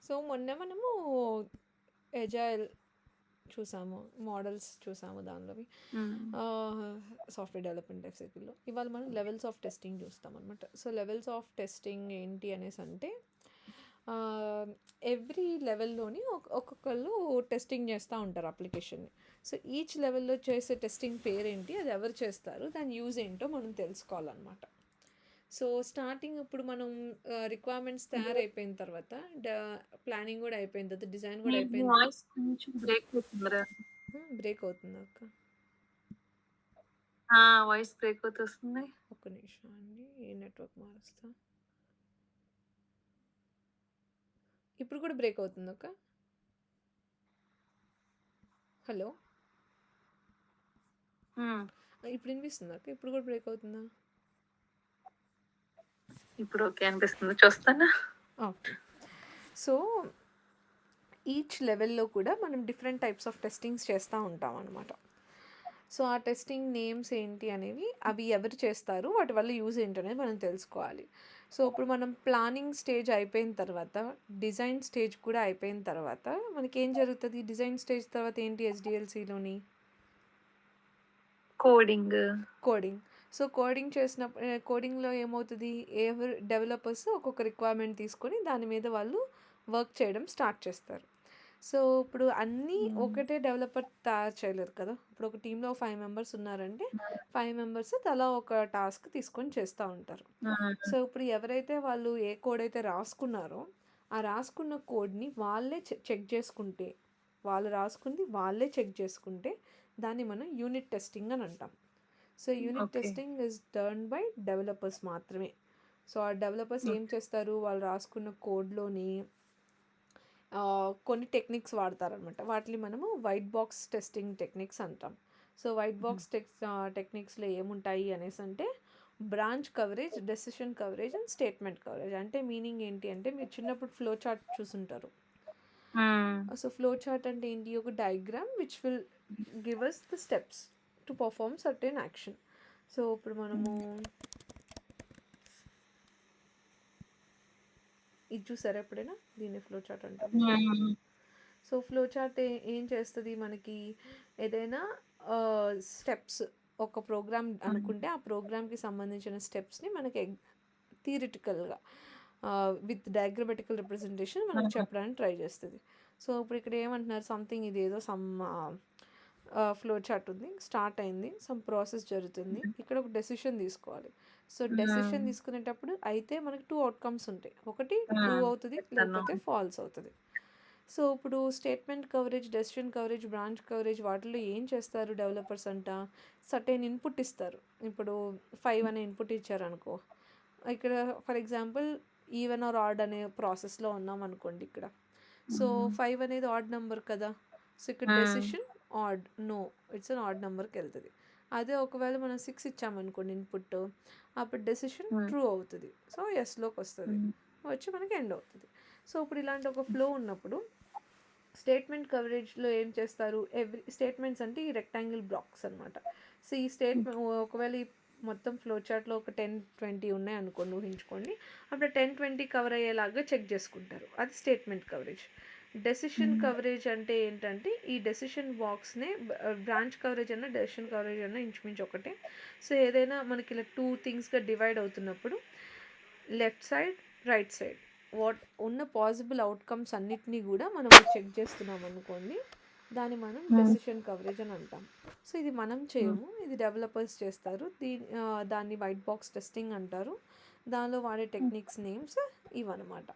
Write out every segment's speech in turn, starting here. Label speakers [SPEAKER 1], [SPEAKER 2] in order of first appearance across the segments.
[SPEAKER 1] So మొన్న మనము agile చూసాము, మోడల్స్ చూసాము దానిలోవి సాఫ్ట్వేర్ డెవలప్మెంట్ ఎఫ్సిపిలో. ఇవాళ మనం లెవెల్స్ ఆఫ్ టెస్టింగ్ చూస్తాం అనమాట. సో లెవెల్స్ ఆఫ్ టెస్టింగ్ ఏంటి అనేసి అంటే ఎవ్రీ లెవెల్లోని ఒక్కొక్కళ్ళు టెస్టింగ్ చేస్తూ ఉంటారు అప్లికేషన్ని. సో ఈచ్ లెవెల్లో చేసే టెస్టింగ్ పేరేంటి, అది ఎవరు చేస్తారు, దాని యూజ్ ఏంటో మనం తెలుసుకోవాలన్నమాట. సో స్టార్టింగ్ ఇప్పుడు మనం రిక్వైర్మెంట్స్ తయారైపోయిన తర్వాత ప్లానింగ్ కూడా అయిపోయిన తర్వాత డిజైన్ కూడా అయిపోయిన తర్వాత
[SPEAKER 2] వాయిస్ కొంచెం బ్రేక్ అవుతుందిరా.
[SPEAKER 1] బ్రేక్ అవుతుంది అక్క.
[SPEAKER 2] వాయిస్ బ్రేక్ అవుతూ వస్తుంది.
[SPEAKER 1] ఒక్క నిమిషం అండి, ఏ నెట్వర్క్ మారుస్తా. ఇప్పుడు కూడా బ్రేక్ అవుతుంది అక్క. హలో, ఇప్పుడు వినిపిస్తుందా అక్క? ఇప్పుడు కూడా బ్రేక్ అవుతుందా?
[SPEAKER 2] ఇప్పుడు ఓకే అనిపిస్తుంది, చూస్తానా.
[SPEAKER 1] ఓకే. సో ఈచ్ లెవెల్లో కూడా మనం డిఫరెంట్ టైప్స్ ఆఫ్ టెస్టింగ్స్ చేస్తూ ఉంటాం అనమాట. సో ఆ టెస్టింగ్ నేమ్స్ ఏంటి అనేవి, అవి ఎవరు చేస్తారు, వాటి వల్ల యూజ్ ఏంటనేది మనం తెలుసుకోవాలి. సో ఇప్పుడు మనం ప్లానింగ్ స్టేజ్ అయిపోయిన తర్వాత డిజైన్ స్టేజ్ కూడా అయిపోయిన తర్వాత మనకి ఏం జరుగుతుంది? డిజైన్ స్టేజ్ తర్వాత ఏంటి ఎస్డిఎల్సిలోని? కోడింగ్. సో కోడింగ్ చేసినప్పుడు కోడింగ్లో ఏమవుతుంది, ఎవరు డెవలపర్స్ ఒక్కొక్క రిక్వైర్మెంట్ తీసుకొని దాని మీద వాళ్ళు వర్క్ చేయడం స్టార్ట్ చేస్తారు. సో ఇప్పుడు అన్నీ ఒకటే డెవలపర్ తయారు చేయలేరు కదా. ఇప్పుడు ఒక టీంలో 5 మెంబర్స్ ఉన్నారంటే 5 మెంబర్స్ తలా ఒక టాస్క్ తీసుకొని చేస్తూ ఉంటారు. సో ఇప్పుడు ఎవరైతే వాళ్ళు ఏ కోడ్ అయితే రాసుకున్నారో ఆ రాసుకున్న కోడ్ని వాళ్ళే చెక్ చేసుకుంటే, వాళ్ళు రాసుకుంది వాళ్ళే చెక్ చేసుకుంటే దాన్ని మనం యూనిట్ టెస్టింగ్ అని అంటాం. So unit testing is done by developers మాత్రమే. సో ఆ డెవలపర్స్ ఏం చేస్తారు, వాళ్ళు రాసుకున్న కోడ్లోని కొన్ని టెక్నిక్స్ వాడతారనమాట. వాటిని మనము వైట్ బాక్స్ టెస్టింగ్ టెక్నిక్స్ అంటాం. సో వైట్ బాక్స్ టెక్నిక్స్లో ఏముంటాయి అనేసి అంటే branch coverage, decision coverage and statement coverage. అంటే మీనింగ్ ఏంటి అంటే, మీరు చిన్నప్పుడు ఫ్లో చార్ట్ చూసుంటారు. సో ఫ్లో చార్ట్ అంటే ఏంటి, ఒక diagram which will give us the steps to perform certain action. So ఇప్పుడు మనము ఇది చూసారా ఎప్పుడైనా, దీన్ని ఫ్లో చార్ట్ అంటాం. సో ఫ్లో చార్ట్ ఏం చేస్తుంది మనకి, ఏదైనా స్టెప్స్ ఒక ప్రోగ్రామ్ అనుకుంటే ఆ ప్రోగ్రామ్కి సంబంధించిన స్టెప్స్ని మనకి థియరిటికల్గా విత్ డయాగ్రమెటికల్ రిప్రజెంటేషన్ మనకు చెప్పడానికి ట్రై చేస్తుంది. సో ఇప్పుడు ఇక్కడ ఏమంటున్నారు, సంథింగ్ ఇది ఏదో సమ్ ఫ్లో చార్ట్ ఉంది, స్టార్ట్ అయింది, సమ్ ప్రాసెస్ జరుగుతుంది, ఇక్కడ ఒక డెసిషన్ తీసుకోవాలి. సో డెసిషన్ తీసుకునేటప్పుడు అయితే మనకి 2 అవుట్కమ్స్ ఉంటాయి, ఒకటి ట్రూ అవుతుంది లేకపోతే ఫాల్స్ అవుతుంది. సో ఇప్పుడు statement coverage, decision coverage, branch coverage వాటిల్లో ఏం చేస్తారు డెవలపర్స్ అంట, సర్టెన్ ఇన్పుట్ ఇస్తారు. ఇప్పుడు 5 అనే ఇన్పుట్ ఇచ్చారనుకో, ఇక్కడ for example even or odd అనే ప్రాసెస్లో ఉన్నాం అనుకోండి ఇక్కడ. సో 5 అనేది ఆడ్ నెంబర్ కదా. సో ఇక్కడ decision odd, no it's an odd నెంబర్కి వెళ్తుంది. అదే ఒకవేళ మనం 6 ఇచ్చామనుకోండి ఇన్పుట్, అప్పుడు డెసిషన్ ట్రూ అవుతుంది. సో ఎస్లోకి వస్తుంది, వచ్చి మనకి ఎండ్ అవుతుంది. సో ఇప్పుడు ఇలాంటి ఒక ఫ్లో ఉన్నప్పుడు స్టేట్మెంట్ కవరేజ్లో ఏం చేస్తారు, ఎవ్రీ స్టేట్మెంట్స్ అంటే ఈ రెక్టాంగిల్ బ్లాక్స్ అనమాట. సో ఈ స్టేట్మెంట్ ఒకవేళ ఈ మొత్తం ఫ్లో చార్ట్లో ఒక 10-20 ఉన్నాయి అనుకోండి, ఊహించుకోండి. అప్పుడు 10-20 కవర్ అయ్యేలాగా చెక్ చేసుకుంటారు, అది స్టేట్మెంట్ కవరేజ్. డెసిషన్ కవరేజ్ అంటే ఏంటంటే, ఈ డెసిషన్ బాక్స్నే బ్రాంచ్ కవరేజ్ అన్న డెసిషన్ కవరేజ్ అన్న ఇంచుమించు ఒకటే. సో ఏదైనా మనకి ఇలా 2 థింగ్స్గా డివైడ్ అవుతున్నప్పుడు left side, right side what ఉన్న పాసిబుల్ అవుట్కమ్స్ అన్నిటినీ కూడా మనం చెక్ చేస్తున్నాం అనుకోండి, దాన్ని మనం డెసిషన్ కవరేజ్ అని అంటాం. సో ఇది మనం చేయము, ఇది డెవలపర్స్ చేస్తారు. దాన్ని వైట్ బాక్స్ టెస్టింగ్ అంటారు. దానిలో వాడే టెక్నిక్స్ నేమ్స్ ఇవన్నమాట.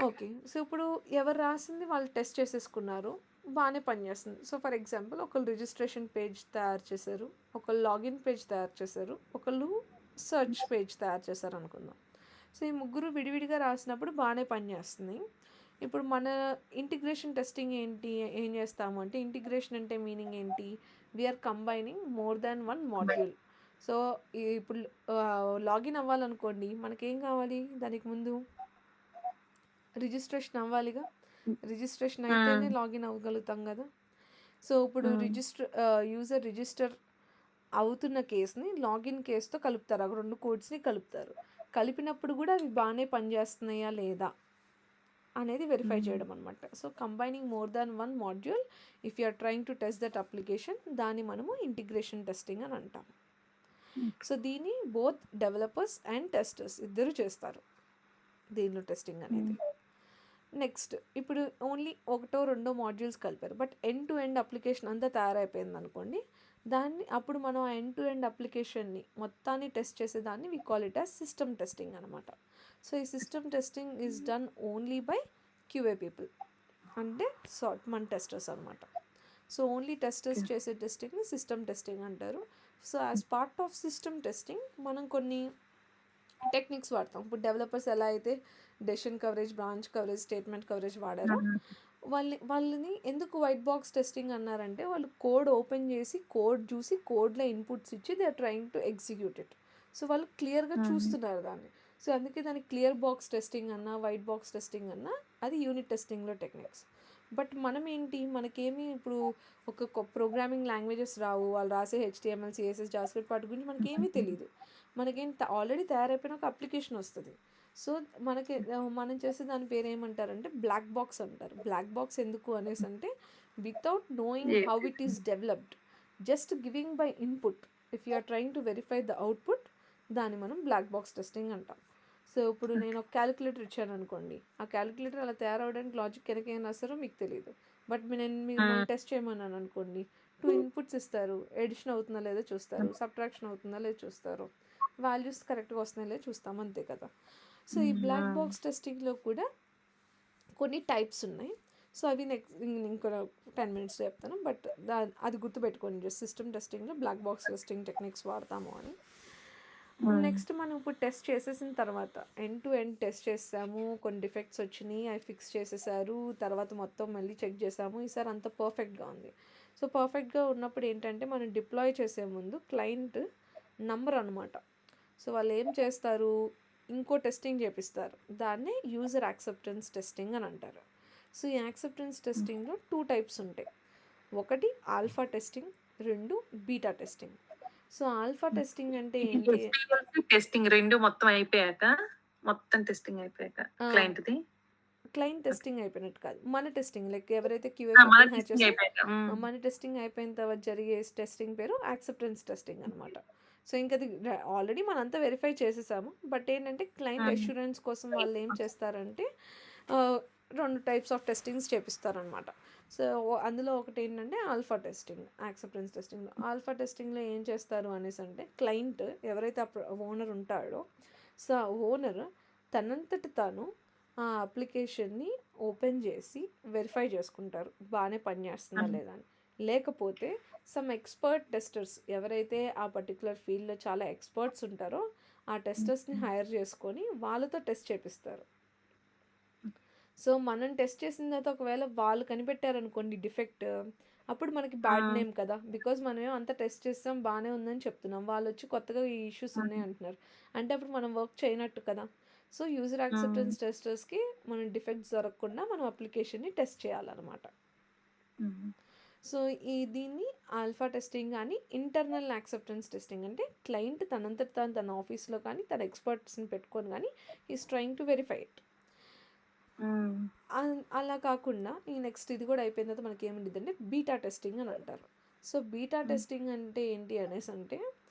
[SPEAKER 1] ఓకే. సో ఇప్పుడు ఎవరు రాసింది వాళ్ళు టెస్ట్ చేసేసుకున్నారు, బాగానే పనిచేస్తుంది. సో ఫర్ ఎగ్జాంపుల్ ఒకళ్ళు రిజిస్ట్రేషన్ పేజ్ తయారు చేశారు, ఒకళ్ళు లాగిన్ పేజ్ తయారు చేశారు, ఒకళ్ళు సెర్చ్ పేజ్ తయారు చేశారు అనుకుందాం. సో ఈ ముగ్గురు విడివిడిగా రాసినప్పుడు బాగానే పనిచేస్తుంది. ఇప్పుడు మన ఇంటిగ్రేషన్ టెస్టింగ్ ఏంటి, ఏం చేస్తాము అంటే, ఇంటిగ్రేషన్ అంటే మీనింగ్ ఏంటి, we are combining more than one module. So ఇప్పుడు లాగిన్ అవ్వాలనుకోండి, మనకేం కావాలి దానికి ముందు, రిజిస్ట్రేషన్ అవ్వాలిగా.
[SPEAKER 2] హ్మ్.
[SPEAKER 1] రిజిస్ట్రేషన్ అయితేనే
[SPEAKER 2] హ్మ్.
[SPEAKER 1] లాగిన్ అవ్వగలుగుతాం గదా! సో, ఇప్పుడు
[SPEAKER 2] హ్మ్.
[SPEAKER 1] యూజర్ రిజిస్టర్ అవుతున్న కేస్‌ని లాగిన్ కేస్‌తో కలుపుతారు. ఆ 2 కోడ్స్‌ని కలుపుతారు. కలిపినప్పుడు గూడా అవి బానే పనిచేస్తున్నాయా లేదా అనేది వెరిఫై
[SPEAKER 2] హ్మ్.
[SPEAKER 1] చేయడం అనమాట. So, combining more than one module if you are trying to test that application దాన్ని మనము ఇంటిగ్రేషన్ టెస్టింగ్ అని అంటాం.
[SPEAKER 2] ఓకే.
[SPEAKER 1] సో, దీన్ని బోత్ డెవలపర్స్ అండ్ టెస్టర్స్ ఇద్దరు చేస్తారు దీనిలో టెస్టింగ్ అనేది.
[SPEAKER 2] హ్మ్.
[SPEAKER 1] నెక్స్ట్ ఇప్పుడు ఓన్లీ ఒకటో రెండో మాడ్యూల్స్ కలిపారు. But end to end application అంతా తయారైపోయిందనుకోండి. అప్పుడు మనం ఆ ఎండ్ టు ఎండ్ అప్లికేషన్‌ని మొత్తాన్ని టెస్ట్ చేసేదాన్ని we call it as system testing అనమాట. సో, ఈ system testing is done only by QA people. అంటే మన టెస్టర్స్ అనమాట. సో, ఓన్లీ టెస్టర్స్ చేసే టెస్టింగ్‌ని సిస్టమ్ టెస్టింగ్ అంటారు. So, as part of system testing మనం కొన్ని టెక్నిక్స్ వాడతాం. ఇప్పుడు డెవలపర్స్ ఎలా అయితే decision coverage, branch coverage, statement coverage వాడారో
[SPEAKER 2] హ్మ్.
[SPEAKER 1] వాళ్ళని ఎందుకు వైట్ బాక్స్ టెస్టింగ్ అన్నారంటే వాళ్ళు కోడ్ ఓపెన్ చేసి కోడ్ చూసి కోడ్లో ఇన్పుట్స్ ఇచ్చి they are trying to execute it. So, వాళ్ళు క్లియర్‌గా
[SPEAKER 2] హ్మ్.
[SPEAKER 1] చూస్తున్నారు దాన్ని. సో, అందుకే దానికి క్లియర్ బాక్స్ టెస్టింగ్ అన్నా, వైట్ బాక్స్ టెస్టింగ్ అన్నా అది యూనిట్ టెస్టింగ్‌లో టెక్నిక్స్. బట్ మనం ఏంటి మనకేమి ఇప్పుడు ఒక ప్రోగ్రామింగ్ లాంగ్వేజెస్ రావు. వాళ్ళు రాసే హెచ్‌టీఎంఎల్, సీఎస్ఎస్, జావాస్క్రిప్ట్ వాటి గురించి మనకేమీ తెలీదు. మనకేం ఆల్రెడీ తయారైపోయిన ఒక అప్లికేషన్ వస్తది. సో, మనం చేసే దాని పేరు ఏమంటారంటే బ్లాక్ బాక్స్ అంటారు. బ్లాక్ బాక్స్ ఎందుకు అనేసంటే without knowing how
[SPEAKER 2] AP.
[SPEAKER 1] It is developed just giving by input if you are trying to verify the output దాన్ని మనం బ్లాక్ బాక్స్ టెస్టింగ్ అంటాం. సో, ఇప్పుడు నేను ఒక క్యాలిక్యులేటర్ ఇచ్చాను అనుకోండి. ఆ క్యాలిక్యులేటర్ అలా తయారవ్వడానికి లాజిక్ వెనక ఏం రాస్తారో మీకు తెలీదు. బట్ నేను మిమ్మల్ని
[SPEAKER 2] హ్మ్.
[SPEAKER 1] టెస్ట్ చేయమన్నాను అనుకోండి. 2 ఇన్పుట్స్ ఇస్తారు. ఎడిషన్ అవుతుందా లేదో చూస్తారు. సబ్ట్రాక్షన్ అవుతుందా లేదో చూస్తారు. వాల్యూస్ కరెక్ట్‌గా వస్తున్నాయో లేదో చూస్తాం అంతే కదా! సో, ఈ బ్లాక్
[SPEAKER 2] హ్మ్.
[SPEAKER 1] బాక్స్ టెస్టింగ్‌లో కూడా కొన్ని టైప్స్ ఉన్నాయి. సో, అవి ఇంకో 10 మినిట్స్‌లో చెప్తాను. బట్ అది గుర్తుపెట్టుకోండి జస్ట్ సిస్టమ్ టెస్టింగ్‌లో బ్లాక్ బాక్స్ టెస్టింగ్ టెక్నిక్స్ వాడతాము అని.
[SPEAKER 2] హ్మ్.
[SPEAKER 1] నెక్స్ట్ మనం ఇప్పుడు టెస్ట్ చేసేసిన తర్వాత ఎండ్ టు ఎండ్ టెస్ట్ చేసాము. కొన్ని డిఫెక్ట్స్ వచ్చినాయి. అవి ఫిక్స్ చేసేసారు. తర్వాత మొత్తం మళ్ళీ చెక్ చేసాము. ఈసారి అంతా పర్ఫెక్ట్‌గా ఉంది. సో, పర్ఫెక్ట్‌గా ఉన్నప్పుడు ఏంటంటే మనం డిప్లాయ్ చేసే ముందు క్లయింట్ నంబర్ అనమాట. సో, వాళ్ళు ఏం చేస్తారు ఇంకో టెస్టింగ్ చేపిస్తారు. దాన్నే యూజర్ యాక్సెప్టెన్స్ టెస్టింగ్ అని అంటారు. సో, ఈ యాక్సెప్టెన్స్ టెస్టింగ్‌లో 2 టైప్స్ ఉంటాయి. ఒకటి alpha testing, 2 beta testing. So, alpha testing అంటే
[SPEAKER 2] ఇది
[SPEAKER 1] ఏంటి?
[SPEAKER 2] HTML టెస్టింగ్ 2 మొత్తం అయిపోయాక, మొత్తం టెస్టింగ్ అయిపోయాక
[SPEAKER 1] ఆ!
[SPEAKER 2] క్లయింట్‌ది.
[SPEAKER 1] Client
[SPEAKER 2] okay.
[SPEAKER 1] టెస్టింగ్ అయిపోయినట్టు కాదు. మన టెస్టింగ్ లైక్ ఎవరైతే క్యూఏ
[SPEAKER 2] ఆ! మన
[SPEAKER 1] పీపుల్‌ని హైర్
[SPEAKER 2] టెస్టింగ్
[SPEAKER 1] చేస్తారో
[SPEAKER 2] అయిపోయాక. హ్మ్.
[SPEAKER 1] మన టెస్టింగ్ అయిపోయిన తర్వాత జరిగే టెస్టింగ్ పేరు యాక్సెప్టెన్స్ టెస్టింగ్ అనమాట. సో, ఇంకది ఆల్రెడీ మనంతా వెరిఫై చేసేసాము. బట్ ఏంటంటే క్లయింట్
[SPEAKER 2] హ్మ్.
[SPEAKER 1] అష్యూరెన్స్ కోసం వాళ్ళు ఏం చేస్తారంటే ఆహ్, 2 టైప్స్ ఆఫ్ టెస్టింగ్స్ చేపిస్తారనమాట. సో, అందులో ఒకటేంటంటే ఆల్ఫా టెస్టింగ్, యాక్సెప్టెన్స్ టెస్టింగ్‌లో. ఆల్ఫా టెస్టింగ్‌లో ఏం చేస్తారు అనేసంటే క్లయింట్ ఎవరైతే ఓనర్ ఉంటాడో సో, ఆ ఓనర్ తనంతట తాను ఆ అప్లికేషన్‌ని ఓపెన్ చేసి వెరిఫై చేసుకుంటారు. బానే పనిచేస్తుందా
[SPEAKER 2] హ్మ్.
[SPEAKER 1] లేదా అని. లేకపోతే సమ్ ఎక్స్‌పర్ట్ టెస్టర్స్ ఎవరైతే ఆ పర్టిక్యులర్ ఫీల్డ్‌లో చాలా ఎక్స్‌పర్ట్స్ ఉంటారో ఆ టెస్టర్స్‌ని
[SPEAKER 2] హ్మ్.
[SPEAKER 1] హైర్ చేసుకొని వాళ్ళతో టెస్ట్ చేపిస్తారు. సో, మనం టెస్ట్ చేసిన తర్వాత ఒకవేళ వాళ్ళు కనిపెట్టారనుకోండి డిఫెక్ట్, అప్పుడు మనకి బ్యాడ్
[SPEAKER 2] హ్మ్.
[SPEAKER 1] నేమ్ కదా! బికాజ్ మనమేమో అంతా టెస్ట్ చేసాం బానే ఉందని చెప్తున్నాం. వాళ్ళొచ్చి కొత్తగా ఈ ఇష్యూస్ ఉన్నాయి
[SPEAKER 2] హ్మ్.
[SPEAKER 1] అంటున్నారు. అంటే అప్పుడు మనం వర్క్ చేయనట్టు కదా! సో, యూజర్
[SPEAKER 2] హ్మ్.
[SPEAKER 1] యాక్సెప్టెన్స్ టెస్టర్స్‌కి మనం డిఫెక్ట్స్ దొరకకుండా మనం అప్లికేషన్‌ని టెస్ట్ చేయాలనమాట.
[SPEAKER 2] హ్మ్.
[SPEAKER 1] సో, దీన్ని ఆల్ఫా టెస్టింగ్ గాని, ఇంటర్నల్ యాక్సెప్టెన్స్ టెస్టింగ్ అంటే క్లయింట్ తనంతట తాను తన ఆఫీస్‌లో కానీ, తన ఎక్స్‌పర్ట్స్‌ని పెట్టుకొని గాని he is trying to verify it.
[SPEAKER 2] హ్మ్.
[SPEAKER 1] అలా కాకుండా ఈ నెక్స్ట్ ఇది కూడా అయిపోయిన తర్వాత మనకి ఏముండిద్దంటే బీటా టెస్టింగ్ అని అంటారు. సో, బీటా
[SPEAKER 2] హ్మ్.
[SPEAKER 1] టెస్టింగ్ అంటే ఏంటి అనేసంటే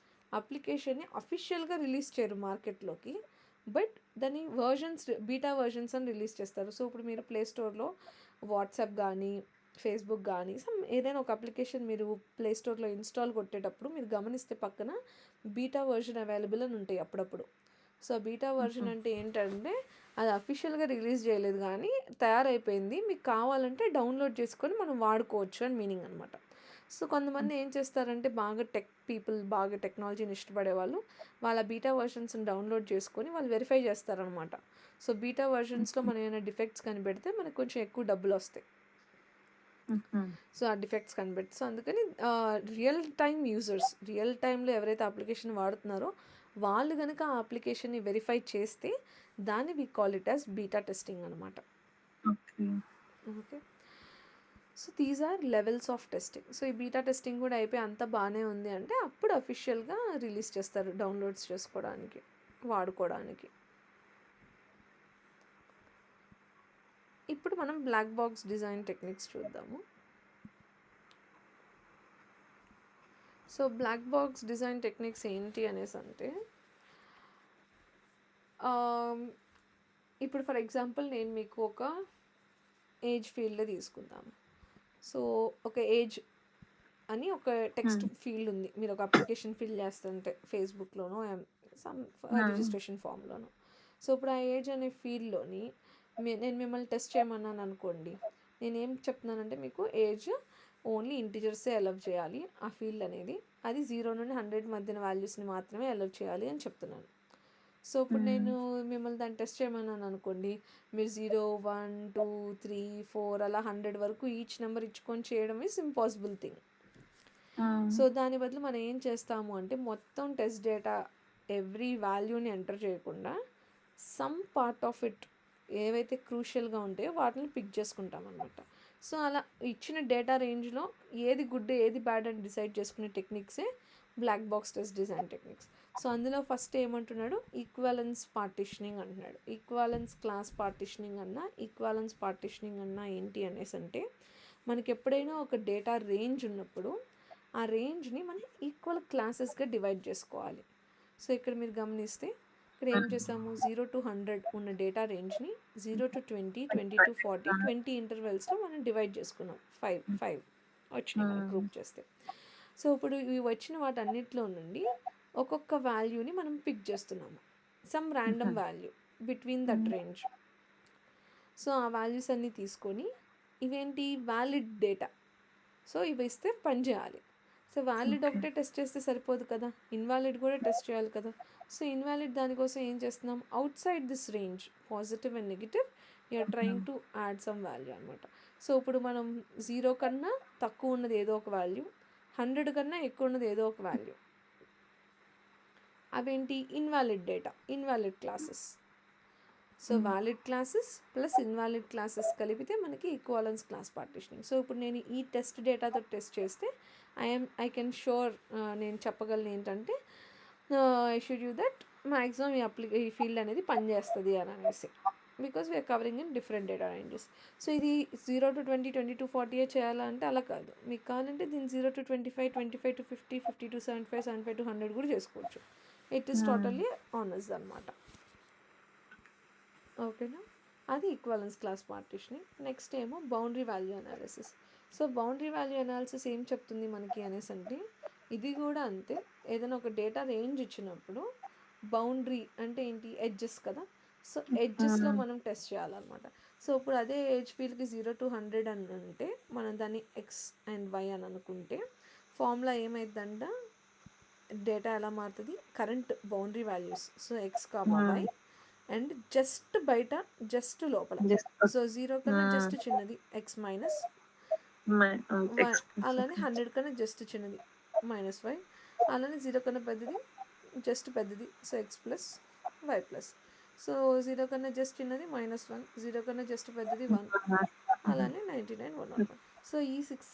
[SPEAKER 1] అప్లికేషన్‌ని అఫీషియల్‌గా రిలీజ్ చేయరు మార్కెట్‌లోకి. బట్ దాని బీటా వెర్షన్స్ అని రిలీజ్ చేస్తారు. సో, ఇప్పుడు మీరు ప్లే స్టోర్‌లో వాట్సాప్ గానీ, ఫేస్‌బుక్ గానీ ఏదైనా ఒక అప్లికేషన్ మీరు ప్లే స్టోర్‌లో ఇన్‌స్టాల్ కొట్టేటప్పుడు మీరు గమనిస్తే పక్కన బీటా వెర్షన్ అవైలబుల్ అని ఉంటాయి అప్పుడప్పుడు. సో, బీటా వెర్షన్
[SPEAKER 2] హుహు.
[SPEAKER 1] అంటే ఏంటంటే అది అఫీషియల్‌గా రిలీజ్ చేయలేదు గానీ తయారైపోయింది. మీకు కావాలంటే డౌన్‌లోడ్ చేసుకొని మనం వాడుకోవచ్చు అని మీనింగ్ అనమాట. సో, కొంతమంది ఏం చేస్తారంటే బాగా బాగా టెక్నాలజీని ఇష్టపడేవాళ్ళు వాళ్ళ బీటా వెర్షన్స్‌ని డౌన్‌లోడ్ చేసుకొని వాళ్ళు వెరిఫై చేస్తారనమాట. సో, బీటా వెర్షన్స్‌లో మనం ఏమైనా డిఫెక్ట్స్ కనిపెడితే మనకు కొంచెం ఎక్కువ డబ్బులొస్తాయి.
[SPEAKER 2] హుహు.
[SPEAKER 1] సో, ఆ డిఫెక్ట్స్ కనిపెట్టి సో, అందుకని రియల్ టైమ్‌లో ఎవరైతే అప్లికేషన్ వాడుతున్నారో వాళ్ళు గనక ఆ అప్లికేషన్‌ని వెరిఫై చేస్తే దాన్ని we call it as beta testing అనమాట. Okay. So these are levels of testing. So ఈ బీటా టెస్టింగ్ కూడా అయిపోయి అంతా బాగానే ఉంది అంటే అప్పుడు అఫీషియల్గా రిలీజ్ చేస్తారు డౌన్లోడ్స్ చేసుకోవడానికి, వాడుకోవడానికి. ఇప్పుడు మనం బ్లాక్ బాక్స్ డిజైన్ టెక్నిక్స్ చూద్దాము. So black box design techniques ఏంటి అనేసి అంటే, ఇప్పుడు ఫర్ ఎగ్జాంపుల్ నేను మీకు ఒక ఏజ్ ఫీల్డ్ తీసుకుందాము. సో ఒక ఏజ్ అని ఒక టెక్స్ట్ ఫీల్డ్ ఉంది, మీరు ఒక అప్లికేషన్ ఫిల్ చేస్తుంటే ఫేస్బుక్లోనో సమ్ రిజిస్ట్రేషన్ ఫామ్లోనో. సో ఇప్పుడు ఆ ఏజ్ అనే ఫీల్డ్లోని నేను మిమ్మల్ని టెస్ట్ చేయమన్నాను అనుకోండి, నేనేం చెప్తున్నానంటే మీకు ఏజ్ ఓన్లీ ఇంటిజర్సే అలౌ చేయాలి ఆ ఫీల్డ్ అనేది, అది 0 నుండి 100 మధ్యన వాల్యూస్ని మాత్రమే అలౌ చేయాలి అని చెప్తున్నాను. సో ఇప్పుడు నేను మిమ్మల్ని దాన్ని టెస్ట్ చేయమన్నాను అనుకోండి, మీరు 0, 1, 2, 3, 4 అలా 100 వరకు ఈచ్ నెంబర్ ఇచ్చుకొని చేయడం ఈజ్ ఇంపాసిబుల్ థింగ్. సో దాని బదులు మనం ఏం చేస్తాము అంటే మొత్తం టెస్ట్ డేటా ఎవ్రీ వాల్యూని ఎంటర్ చేయకుండా సమ్ పార్ట్ ఆఫ్ ఇట్ ఏవైతే క్రూషియల్గా ఉంటాయో వాటిని పిక్ చేసుకుంటాం అనమాట. సో అలా ఇచ్చిన డేటా రేంజ్లో ఏది గుడ్ ఏది బ్యాడ్ అని డిసైడ్ చేసుకునే టెక్నిక్సే black box test design techniques. So అందులో ఫస్ట్ ఏమంటున్నాడు, ఈక్వాలెన్స్ పార్టిషనింగ్ అంటున్నాడు. ఈక్వాలెన్స్ క్లాస్ పార్టిషనింగ్ అన్నా ఈక్వాలెన్స్ పార్టిషనింగ్ అన్నా ఏంటి అనేసి అంటే, మనకి ఎప్పుడైనా ఒక డేటా రేంజ్ ఉన్నప్పుడు ఆ రేంజ్ని మనం ఈక్వల్ క్లాసెస్గా డివైడ్ చేసుకోవాలి. సో ఇక్కడ మీరు గమనిస్తే ఇక్కడ ఏం చేసాము, 0 to 100 ఉన్న డేటా రేంజ్ని 0 to 20, 20 to 40, 20 ఇంటర్వెల్స్లో మనం డివైడ్ చేసుకున్నాం. 5 వచ్చినాయి మనకి గ్రూప్ చేస్తే. సో ఇప్పుడు ఇవి వచ్చిన వాటన్నిటిలో నుండి ఒక్కొక్క వాల్యూని మనం పిక్ చేస్తున్నాము, some random value between that range. So ఆ వాల్యూస్ అన్నీ తీసుకొని ఇవేంటి వ్యాలిడ్ డేటా, సో ఇవి ఇస్తే పని చేయాలి. సో వ్యాలిడ్ ఒకటే టెస్ట్ చేస్తే సరిపోదు కదా, ఇన్వాలిడ్ కూడా టెస్ట్ చేయాలి కదా. సో ఇన్వాలిడ్ దానికోసం ఏం చేస్తున్నాం, outside this range positive and negative you are trying to add some value అనమాట. సో ఇప్పుడు మనం 0 కన్నా తక్కువ ఉన్నది ఏదో ఒక వాల్యూ, 100 కన్నా ఎక్కువ ఉన్నది ఏదో ఒక వాల్యూ, అవేంటి invalid data, invalid classes. So valid classes plus invalid classes కలిపితే మనకి ఈక్వాలెన్స్ క్లాస్ పార్టిషనింగ్. సో ఇప్పుడు నేను ఈ టెస్ట్ డేటాతో టెస్ట్ చేస్తే ఐ కెన్ షోర్, నేను చెప్పగలను ఏంటంటే I should you that maximum ఈ ఫీల్డ్ అనేది పనిచేస్తుంది అని అనేసి, because we are covering in different data ranges. So ఇది 0 to 20, 20 to 40 చేయాలంటే అలా కాదు, మీకు కావాలంటే దీన్ని 0 to 25, 25 to 50, 50 to 75, 75 to 100 కూడా చేసుకోవచ్చు. ఇట్ ఈస్ టోటల్లీ ఆనర్స్ అనమాట. ఓకేనా, అది ఈక్వాలెన్స్ క్లాస్ పార్టిషనింగ్. నెక్స్ట్ ఏమో boundary value analysis. So boundary value analysis ఏం చెప్తుంది మనకి అనేసి అంటే, ఇది కూడా అంతే, ఏదైనా ఒక డేటా రేంజ్ ఇచ్చినప్పుడు బౌండరీ అంటే ఏంటి, ఎడ్జెస్ కదా. సో ఎడ్జెస్లో మనం టెస్ట్ చేయాలన్నమాట. సో ఇప్పుడు అదే ఏజ్ ఫీల్డ్కి 0 to 100 అని అంటే మనం దాన్ని ఎక్స్ అండ్ వై అని అనుకుంటే ఫార్ములా ఏమైందంట, డేటా ఎలా మారుతుంది, current boundary values, so x comma y and just బయట జస్ట్ లోపల, సో 0 కన్నా జస్ట్ చిన్నది ఎక్స్ మైనస్ వై, అలానే 100 కన్నా జస్ట్ చిన్నది మైనస్ వై, అలానే 0 కన్నా పెద్దది జస్ట్ పెద్దది, so x plus y plus. So 0 కన్నా జస్ట్ చిన్నది -1, 0 కన్నా జస్ట్ పెద్దది 1, అలానే 99, 101. సో ఈ 6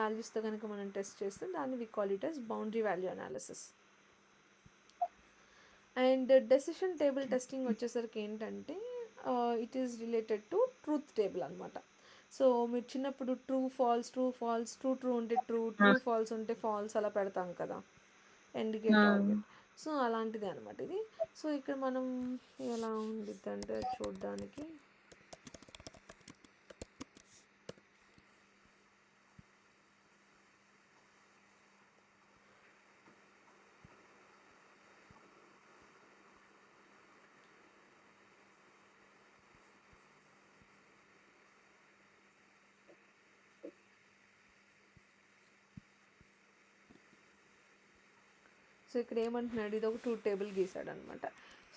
[SPEAKER 1] వాల్యూస్తో కనుక మనం టెస్ట్ చేస్తే దాన్ని we call it as boundary value analysis. And decision table testing వచ్చేసరికి ఏంటంటే it is related to truth table అనమాట. సో మీరు చిన్నప్పుడు ట్రూ ఫాల్స్ ట్రూ ఉంటే ట్రూ ఫాల్స్ ఉంటే ఫాల్స్ అలా పెడతాం కదా, ఎండ్ గేట్ టార్గెట్. సో అలాంటిది అనమాట ఇది. సో ఇక్కడ మనం ఎలా ఉండిద్ది అంటే చూడడానికి, సో ఇక్కడ ఏమంటున్నాడు, ఇది ఒక ట్రూత్ టేబుల్ గీసాడు అనమాట.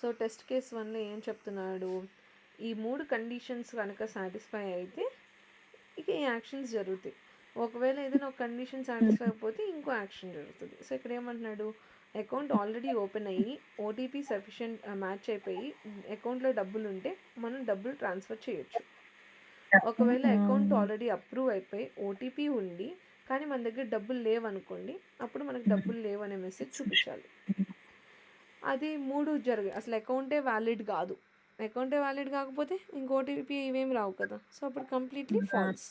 [SPEAKER 1] సో టెస్ట్ కేస్ 1లో ఏం చెప్తున్నాడు, ఈ 3 కండిషన్స్ కనుక సాటిస్ఫై అయితే ఇక ఈ యాక్షన్స్ జరుగుతాయి, ఒకవేళ ఏదైనా ఒక కండిషన్ సాటిస్ఫై అయిపోతే ఇంకో యాక్షన్ జరుగుతుంది. సో ఇక్కడ ఏమంటున్నాడు, అకౌంట్ ఆల్రెడీ ఓపెన్ అయ్యి ఓటీపీ సఫిషియెంట్ మ్యాచ్ అయిపోయి అకౌంట్లో డబ్బులు ఉంటే మనం డబ్బులు ట్రాన్స్ఫర్ చేయొచ్చు. ఒకవేళ అకౌంట్ ఆల్రెడీ అప్రూవ్ అయిపోయి ఓటీపీ ఉండి కానీ మన దగ్గర డబ్బులు లేవనుకోండి, అప్పుడు మనకు డబ్బులు లేవు అనే మెసేజ్ చూపించాలి. అది 3 జరిగాయి. అసలు అకౌంటే వ్యాలిడ్ కాదు. అకౌంటే వ్యాలిడ్ కాకపోతే ఇంక ఓటీపీ ఇవేమి రావు కదా. సో అప్పుడు కంప్లీట్లీ ఫాల్స్.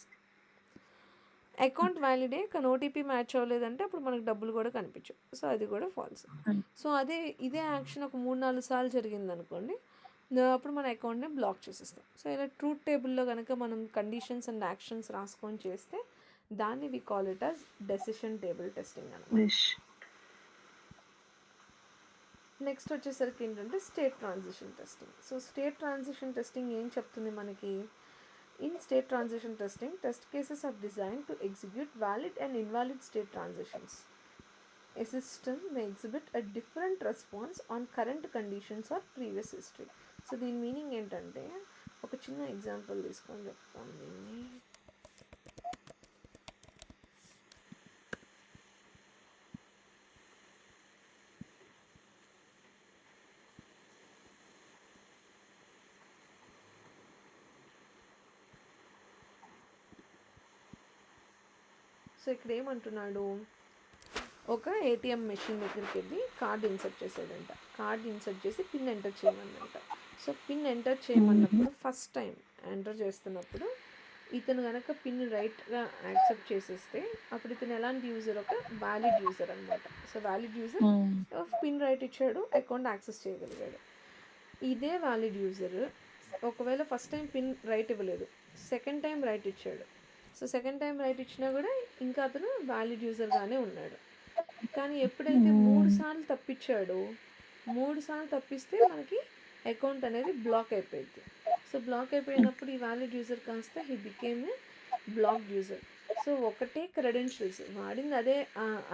[SPEAKER 1] అకౌంట్ వ్యాలిడే కానీ ఓటీపీ మ్యాచ్ అవ్వలేదంటే అప్పుడు మనకు డబ్బులు కూడా కనిపించవు. సో అది కూడా ఫాల్స్. సో ఇదే యాక్షన్ ఒక 3-4 సార్లు జరిగింది అనుకోండి, అప్పుడు మన అకౌంట్ని బ్లాక్ చేసేస్తాం. సో ఇలా ట్రూత్ టేబుల్లో కనుక మనం కండిషన్స్ అండ్ యాక్షన్స్ రాసుకొని చేస్తే దాన్ని we call it as decision table testing అనమాట. నెక్స్ట్ వచ్చేసరికి ఏంటంటే state transition testing. So state transition testing ఏం చెప్తుంది మనకి? In state transition testing, test cases are design to execute valid and invalid state transitions. A system may exhibit a different response on current conditions or previous history. So దీని meaning ఏంటంటే, ఒక చిన్న example తీసుకొని చెప్తాను దీన్ని. So ఇక్కడ ఏమంటున్నాడు, ఒక ఏటీఎం మెషిన్ దగ్గరికి వెళ్ళి కార్డ్ ఇన్సర్ట్ చేసాడంట. కార్డ్ ఇన్సర్ట్ చేసి పిన్ ఎంటర్ చేయమన్నంట. సో పిన్ ఎంటర్ చేయమన్నప్పుడు ఫస్ట్ టైం ఎంటర్ చేస్తున్నప్పుడు ఇతను కనుక పిన్ రైట్గా యాక్సెప్ట్ చేసేస్తే అప్పుడు ఇతను ఎలాంటి యూజర్, ఒక వ్యాలిడ్ యూజర్ అనమాట. So valid user pin right ఇచ్చాడు, అకౌంట్ యాక్సెస్ చేయగలిగాడు. ఇదే వ్యాలిడ్ యూజర్ ఒకవేళ ఫస్ట్ టైం పిన్ రైట్ ఇవ్వలేదు, సెకండ్ టైం రైట్ ఇచ్చాడు. సో సెకండ్ టైం రైట్ ఇచ్చినా కూడా ఇంకా అతను వ్యాలిడ్ యూజర్గానే ఉన్నాడు. కానీ ఎప్పుడైతే 3 సార్లు తప్పించాడో, 3 సార్లు తప్పిస్తే మనకి అకౌంట్ అనేది బ్లాక్ అయిపోయింది. సో బ్లాక్ అయిపోయినప్పుడు ఈ వ్యాలిడ్ యూజర్ కాస్త he became a blocked user. So ఒకటే క్రెడెన్షియల్స్ వాడింది,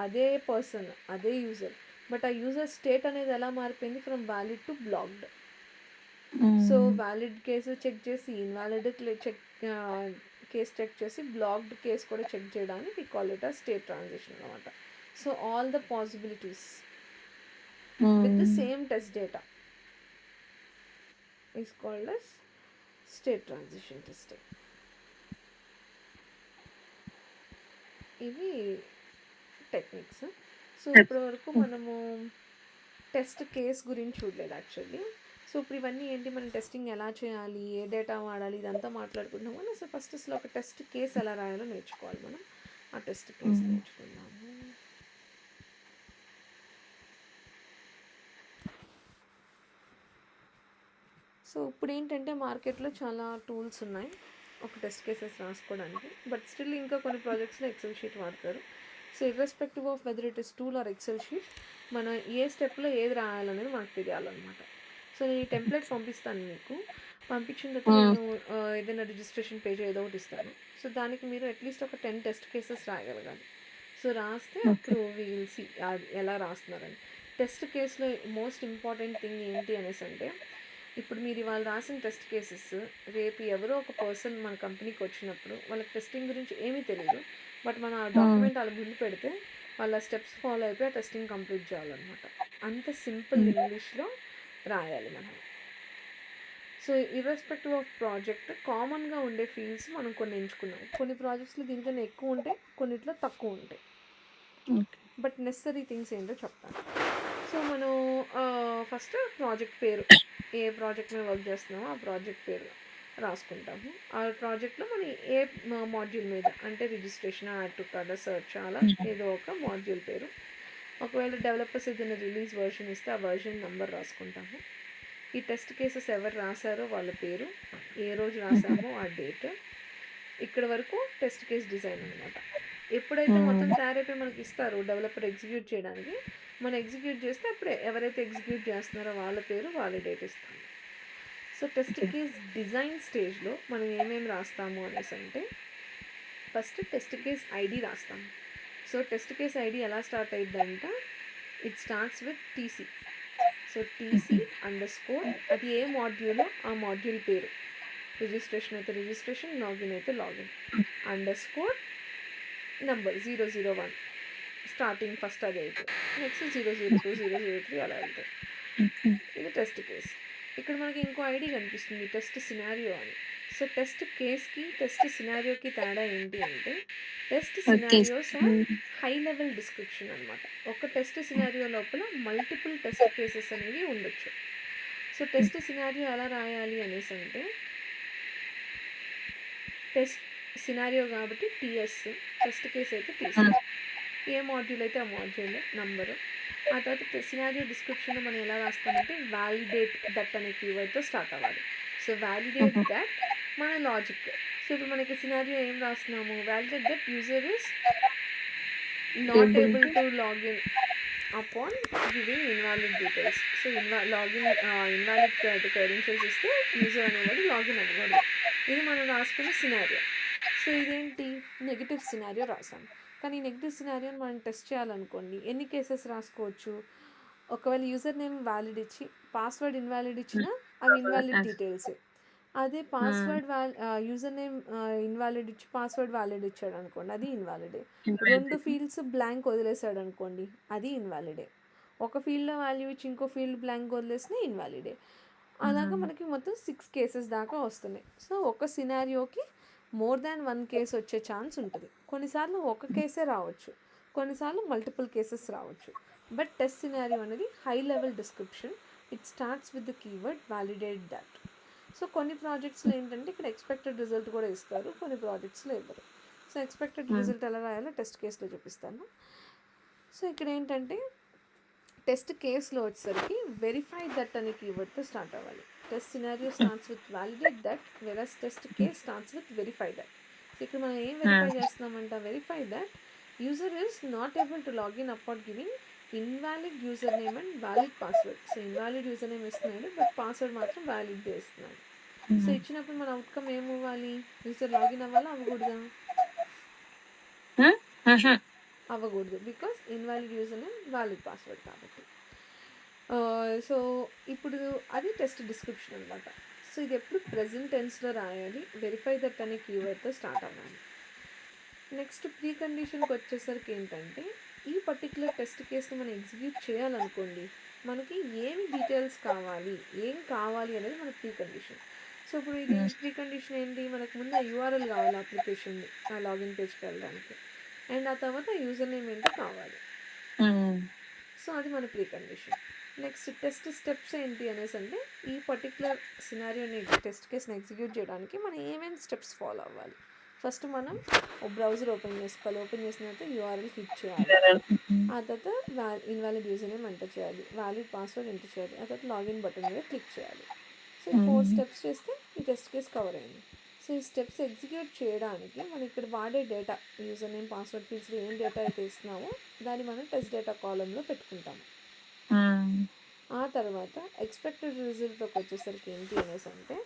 [SPEAKER 1] అదే పర్సన్, అదే యూజర్, బట్ ఆ యూజర్ స్టేట్ అనేది ఎలా మారిపోయింది, from valid to blocked. So valid case check చేసి, ఇన్వాలిడ్ కేసు చెక్ చేసి, బ్లాక్డ్ కేసు కూడా చెక్ చేయడానికి we call it as state transition అనమాట. So all the possibilities with the same test data is called as state transition testing. ఇవి techniques. So ఇప్పటి వరకు మనము test case గురించి చూడలేదు యాక్చువల్లీ. సో ఇప్పుడు ఇవన్నీ ఏంటి, మనం టెస్టింగ్ ఎలా చేయాలి, ఏ డేటా వాడాలి, ఇదంతా మాట్లాడుకుంటున్నాం కానీ సో ఫస్ట్ అసలు ఒక టెస్ట్ కేస్ ఎలా రాయాలో నేర్చుకోవాలి మనం. ఆ టెస్ట్ కేస్ నేర్చుకుందాము. సో ఇప్పుడు ఏంటంటే మార్కెట్లో చాలా టూల్స్ ఉన్నాయి ఒక టెస్ట్ కేసెస్ రాసుకోవడానికి, బట్ స్టిల్ ఇంకా కొన్ని ప్రాజెక్ట్స్లో ఎక్సెల్ షీట్ వాడతారు. So irrespective of whether it is tool or Excel sheet, మనం ఏ స్టెప్లో ఏది రాయాలనేది మనకు తెలియాలన్నమాట. సో నేను ఈ టెంప్లెట్ పంపిస్తాను మీకు. పంపించిన తర్వాత నేను ఏదైనా రిజిస్ట్రేషన్ పేజ్ ఏదో ఒకటి ఇస్తాను. సో దానికి మీరు అట్లీస్ట్ ఒక 10 టెస్ట్ కేసెస్ రాయగలగాలి. సో రాస్తే అప్పుడు విల్ సీ ఎలా రాస్తున్నారని. టెస్ట్ కేసులో మోస్ట్ ఇంపార్టెంట్ థింగ్ ఏంటి అనేసి అంటే, ఇప్పుడు మీరు ఇవాళ రాసిన టెస్ట్ కేసెస్ రేపు ఎవరో ఒక పర్సన్ మన కంపెనీకి వచ్చినప్పుడు వాళ్ళకి టెస్టింగ్ గురించి ఏమీ తెలియదు, బట్ మన డాక్యుమెంట్ వాళ్ళ ముందు పెడితే వాళ్ళ స్టెప్స్ ఫాలో అయిపోయి ఆ టెస్టింగ్ కంప్లీట్ చేయాలన్నమాట. అంత సింపుల్ ఇంగ్లీష్లో రాయాలి మనం. సో ఇర్రెస్పెక్టివ్ ఆఫ్ ప్రాజెక్ట్ కామన్గా ఉండే ఫీల్డ్స్ మనం కొన్ని ఎంచుకున్నాం. కొన్ని ప్రాజెక్ట్స్లో దీనికన్నా ఎక్కువ ఉంటాయి, కొన్నిట్లో తక్కువ ఉంటాయి, బట్ నెసరీ థింగ్స్ ఏంటో చెప్తాను. సో మనం ఫస్ట్ ప్రాజెక్ట్ పేరు, ఏ ప్రాజెక్ట్ మీద వర్క్ చేస్తున్నామో ఆ ప్రాజెక్ట్ పేరు రాసుకుంటాము. ఆ ప్రాజెక్ట్లో మనం ఏ మాడ్యూల్ మీద, అంటే registration, add to card, search, అలా ఏదో ఒక మాడ్యూల్ పేరు. ఒకవేళ డెవలపర్స్ ఏదైనా రిలీజ్ వర్షన్ ఇస్తే ఆ వర్షన్ నెంబర్ రాసుకుంటాము. ఈ టెస్ట్ కేసెస్ ఎవరు రాశారో వాళ్ళ పేరు, ఏ రోజు రాసామో ఆ డేట్. ఇక్కడ వరకు టెస్ట్ కేస్ డిజైన్ అనమాట. ఎప్పుడైతే మొత్తం తయారైపోయి మనకి ఇస్తారో డెవలపర్ ఎగ్జిక్యూట్ చేయడానికి, మనం ఎగ్జిక్యూట్ చేస్తే అప్పుడే ఎవరైతే ఎగ్జిక్యూట్ చేస్తున్నారో వాళ్ళ పేరు, వాళ్ళ డేట్ ఇస్తాము. సో టెస్ట్ కేస్ డిజైన్ స్టేజ్లో మనం ఏమేమి రాస్తాము అనేసి అంటే, ఫస్ట్ టెస్ట్ కేస్ ఐడి రాస్తాము. సో టెస్ట్ కేస్ ఐడి ఎలా స్టార్ట్ అయ్యిద్దంట, it starts with TC. So TC underscore, అది ఏ మాడ్యూలో ఆ మాడ్యూల్ పేరు, రిజిస్ట్రేషన్ అయితే రిజిస్ట్రేషన్, లాగిన్ అయితే login, underscore number 001 starting first అది అయితే, నెక్స్ట్ 002 003 అలా వెళ్తాయి. ఇది టెస్ట్ కేస్. ఇక్కడ మనకి ఇంకో ఐడి కనిపిస్తుంది, టెస్ట్ సినారియో అని. సో టెస్ట్ కేస్కి టెస్ట్ సినారియోకి తేడా ఏంటి అంటే test
[SPEAKER 2] okay.
[SPEAKER 1] Scenarios are high level description అనమాట. ఒక టెస్ట్ సినారియో లోపల మల్టిపుల్ టెస్ట్ కేసెస్ అనేవి ఉండొచ్చు. సో టెస్ట్ సినారియో ఎలా రాయాలి అనేసి అంటే టెస్ట్ సినారియో కాబట్టి టీఎస్, టెస్ట్ కేస్ అయితే టీసీ, ఏ మాడ్యూల్ అయితే ఆ మాడ్యూల్ నంబరు. ఆ తర్వాత సినారియో డిస్క్రిప్షన్లో మనం ఎలా రాస్తామంటే వ్యాలిడేట్ దట్ అనే కీవర్డ్తో స్టార్ట్ అవ్వాలి. సో వ్యాలిడేట్ దట్ మన లాజిక్. సో ఇప్పుడు మనకి సినారియో ఏం రాస్తున్నాము, validate that user is not able to login upon giving invalid details. So login invalid credentials ఇస్తే యూజర్ అనేవాడు లాగిన్ అవ్వకూడదు. ఇది మనం రాసుకున్న సినారియో. సో ఇదేంటి నెగిటివ్ సినారియో రాసాం. కానీ ఈ నెగిటివ్ సినారియోని మనం టెస్ట్ చేయాలనుకోండి ఎన్ని కేసెస్ రాసుకోవచ్చు. ఒకవేళ యూజర్ నేమ్ వ్యాలిడ్ ఇచ్చి పాస్వర్డ్ ఇన్వాలిడ్ ఇచ్చినా అవి ఇన్వాలిడ్ డీటెయిల్సే. అదే పాస్వర్డ్ యూజర్ నేమ్ ఇన్వాలిడ్ ఇచ్చి పాస్వర్డ్ వ్యాలిడ్ ఇచ్చాడు అనుకోండి అది ఇన్వాలిడే. 2 ఫీల్డ్స్ బ్లాంక్ వదిలేసాడు అనుకోండి అది ఇన్వాలిడే. ఒక ఫీల్డ్లో వాల్యూ ఇచ్చి ఇంకో ఫీల్డ్ బ్లాంక్ వదిలేసినా ఇన్వాలిడే. అలాగా మనకి మొత్తం 6 కేసెస్ దాకా వస్తున్నాయి. సో ఒక సినారియోకి మోర్ దాన్ 1 కేసు వచ్చే ఛాన్స్ ఉంటుంది. కొన్నిసార్లు ఒక కేసే రావచ్చు, కొన్నిసార్లు మల్టిపుల్ కేసెస్ రావచ్చు. బట్ టెస్ట్ సినారియో అనేది high level description. It starts with the keyword validate that. So కొన్ని ప్రాజెక్ట్స్లో ఏంటంటే ఇక్కడ ఎక్స్పెక్టెడ్ రిజల్ట్ కూడా ఇస్తారు, కొన్ని ప్రాజెక్ట్స్లో ఇవ్వరు. సో ఎక్స్పెక్టెడ్ రిజల్ట్ ఎలా రాయాలో టెస్ట్ కేసులో చూపిస్తాను. సో ఇక్కడ ఏంటంటే టెస్ట్ కేసులో వచ్చేసరికి వెరిఫై దట్ అనే కీవర్డ్తో స్టార్ట్ అవ్వాలి. Test scenario starts with validate that, versus test case starts with verify that. So ఇక్కడ మనం ఏం వెరిఫై చేస్తున్నామంట, verify that user is not able to login upon giving invalid user name and valid password. So invalid user name ఇస్తున్నాడు but password మాత్రం valid ఇస్తున్నాడు. So ఇచ్చినప్పుడు మన outcome ఏం అవ్వాలి, యూజర్ లాగిన్ అవ్వాలా అవ్వకూడదా, అవ్వకూడదు because invalid user name valid password కాబట్టి. సో ఇప్పుడు అది టెస్ట్ డిస్క్రిప్షన్ అనమాట. సో ఇది ఎప్పుడు ప్రెజెంట్ టెన్స్లో రాయాలి, వెరిఫై దట్ అనే కీవర్డ్తో స్టార్ట్ అవ్వాలి. నెక్స్ట్ ప్రీ కండిషన్కి వచ్చేసరికి ఏంటంటే ఈ పర్టికులర్ టెస్ట్ కేసుని మనం ఎగ్జిక్యూట్ చేయాలనుకోండి మనకి ఏమి డీటెయిల్స్ కావాలి, ఏం కావాలి అనేది మన ప్రీ కండిషన్. సో ఇప్పుడు ఇది ప్రీ కండిషన్ ఏంటి, మనకు ముందు ఆ యూఆర్ఎల్ కావాలి అప్లికేషన్, ఆ లాగిన్ పేజ్కి వెళ్ళడానికి, అండ్ ఆ తర్వాత యూజర్ నేమ్ ఏంటో కావాలి. సో అది మన pre condition. Next test steps ఏంటి అనేసి అంటే ఈ పర్టికులర్ సినారియోని టెస్ట్ కేసుని ఎగ్జిక్యూట్ చేయడానికి మనం ఏమేమి స్టెప్స్ ఫాలో అవ్వాలి. ఫస్ట్ మనం ఒక బ్రౌజర్ ఓపెన్ చేసుకోవాలి, ఓపెన్ చేసిన తర్వాత యూఆర్ఎల్ క్లిక్ చేయాలి, ఆ తర్వాత ఇన్వాలిడ్ యూజర్ నేమ్ ఎంటర్ చేయాలి, వ్యాలిడ్ పాస్వర్డ్ ఎంటర్ చేయాలి, ఆ తర్వాత లాగిన్ బటన్ మీద క్లిక్ చేయాలి. సో ఈ 4 స్టెప్స్ చేస్తే ఈ టెస్ట్ కేసు కవర్ అయింది. సో ఈ స్టెప్స్ ఎగ్జిక్యూట్ చేయడానికి మనం ఇక్కడ వాడే డేటా యూజర్ నేమ్ పాస్వర్డ్ ఫీల్డ్స్లో ఏం డేటా అయితే ఇస్తున్నామో దాన్ని మనం టెస్ట్ డేటా కాలంలో పెట్టుకుంటాము. ఆ తర్వాత ఎక్స్పెక్టెడ్ రిజల్ట్లోకి వచ్చేసరికి ఏంటి అనేసి అంటే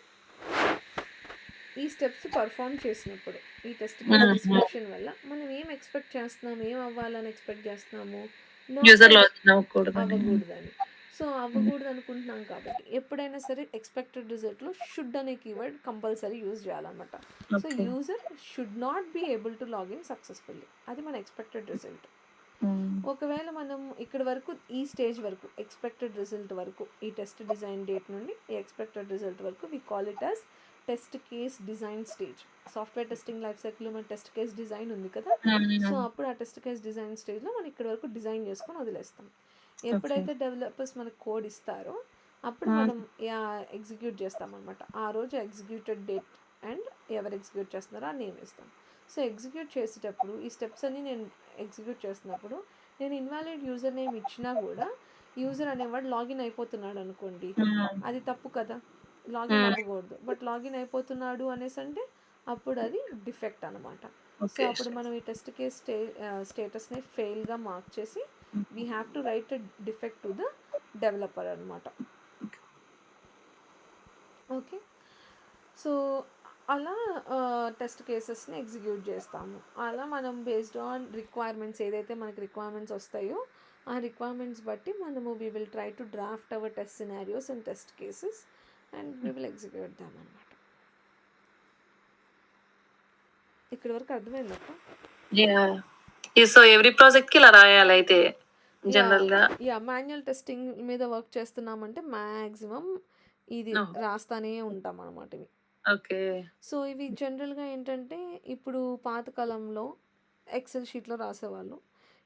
[SPEAKER 1] ఈ స్టెప్స్ పర్ఫామ్ చేసినప్పుడు ఈ టెస్ట్ డిస్క్రిప్షన్ వల్ల మనం ఏం ఎక్స్పెక్ట్ చేస్తున్నాము, ఏం అవ్వాలని ఎక్స్పెక్ట్ చేస్తున్నాము, అవ్వకూడదని. సో అవ్వకూడదు అనుకుంటున్నాం కాబట్టి ఎప్పుడైనా సరే ఎక్స్పెక్టెడ్ రిజల్ట్లో షుడ్ అనే కీవర్డ్ కంపల్సరీ యూజ్ చేయాలన్నమాట. So user should not be able to log in successfully, అది మన ఎక్స్పెక్టెడ్ రిజల్ట్. ఒకవేళ మనం ఇక్కడ వరకు ఈ స్టేజ్ వరకు ఎక్స్పెక్టెడ్ రిజల్ట్ వరకు ఈ టెస్ట్ డిజైన్ డేట్ నుండి ఈ ఎక్స్పెక్టెడ్ రిజల్ట్ వరకు we call it as test case design stage. Software testing life సైకిల్లో మన టెస్ట్ కేస్ డిజైన్ ఉంది కదా, సో అప్పుడు ఆ టెస్ట్ కేస్ డిజైన్ స్టేజ్లో మనం ఇక్కడ వరకు డిజైన్ చేసుకొని వదిలేస్తాం. ఎప్పుడైతే డెవలపర్స్ మనకు కోడ్ ఇస్తారో అప్పుడు మనం ఎగ్జిక్యూట్ చేస్తామన్నమాట. ఆ రోజు ఎగ్జిక్యూటెడ్ డేట్ అండ్ ఎవరు ఎగ్జిక్యూట్ చేస్తున్నారో ఆ నేమ్ ఇస్తాం. సో ఎగ్జిక్యూట్ చేసేటప్పుడు ఈ స్టెప్స్ అన్ని నేను ఎగ్జిక్యూట్ చేస్తున్నప్పుడు నేను ఇన్వాలిడ్ యూజర్ నేమ్ ఇచ్చినా కూడా యూజర్ అనేవాడు లాగిన్ అయిపోతున్నాడు అనుకోండి, అది తప్పు కదా, లాగిన్ అవ్వకూడదు. బట్ లాగిన్ అయిపోతున్నాడు అనేసి అంటే అప్పుడు అది డిఫెక్ట్ అనమాట. సో అప్పుడు మనం ఈ టెస్ట్ కేస్ స్టేటస్ని ఫెయిల్గా మార్క్ చేసి we have to right a defect to the developer అనమాట. ఓకే, సో అలా టెస్ట్ కేసెస్ని ఎగ్జిక్యూట్ చేస్తాము. అలా మనం బేస్డ్ ఆన్ రిక్వైర్మెంట్స్ ఏదైతే మనకి రిక్వైర్మెంట్స్ వస్తాయో ఆ రిక్వైర్మెంట్స్ బట్టి మనము we will try to draft our test scenarios and test cases and we will execute them అనమాట. ఇక్కడ వరకు అర్థమైందక్క?
[SPEAKER 2] సో ఎవ్రీ ప్రాజెక్ట్ కి ఇలా రాయాలి అయితే జనరల్ గా.
[SPEAKER 1] మాన్యువల్ టెస్టింగ్ మీద వర్క్ చేస్తున్నామంటే మ్యాక్సిమం ఇది రాస్తానే ఉంటాం అనమాట. ఇవి
[SPEAKER 2] ఓకే.
[SPEAKER 1] సో, ఇవి జనరల్‌గా ఏంటంటే, ఇప్పుడు పాత కాలంలో ఎక్సెల్ షీట్‌లో రాసేవాళ్ళు.